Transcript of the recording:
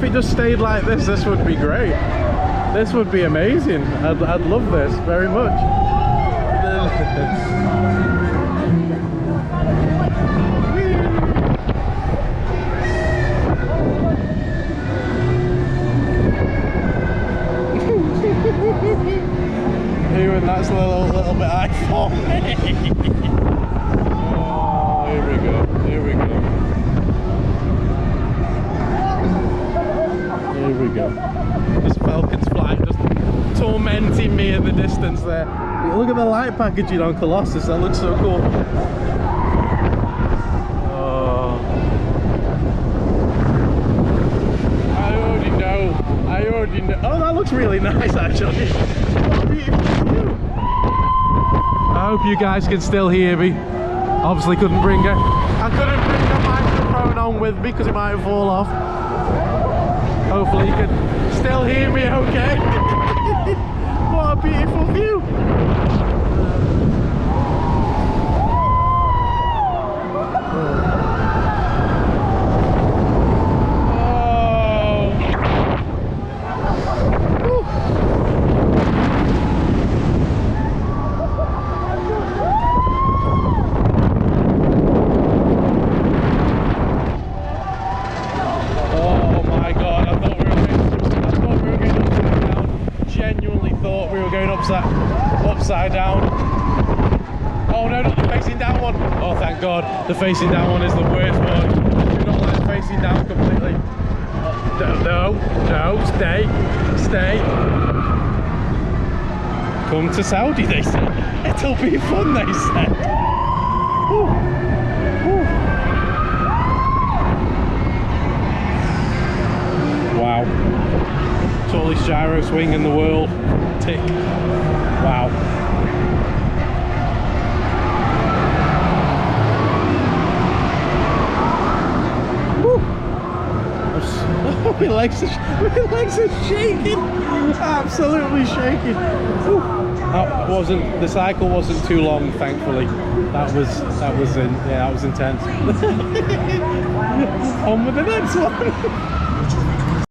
if it just stayed like this would be great. This would be amazing. I'd love this very much. Even that's a little bit high for me. Oh, here we go. Here we go. Here we go. This falcon's flying, just tormenting me in the distance there. Look at the light packaging on Colossus, that looks so cool. Oh. I already know. Oh, that looks really nice actually. What a beautiful view. I hope you guys can still hear me. Obviously I couldn't bring a microphone on with me because it might fall off. Hopefully you can still hear me okay. What a beautiful view. Upside down. Oh no, not the facing down one. Oh thank God, the facing down one is the worst one. I do not like facing down completely. Oh, no, stay. Come to Saudi, they said. It'll be fun, they said. Woo. Woo. Wow. Tallest gyro swing in the world. Tick. Wow. My legs are shaking. Absolutely shaking. The cycle wasn't too long, thankfully. That was intense. On with the next one.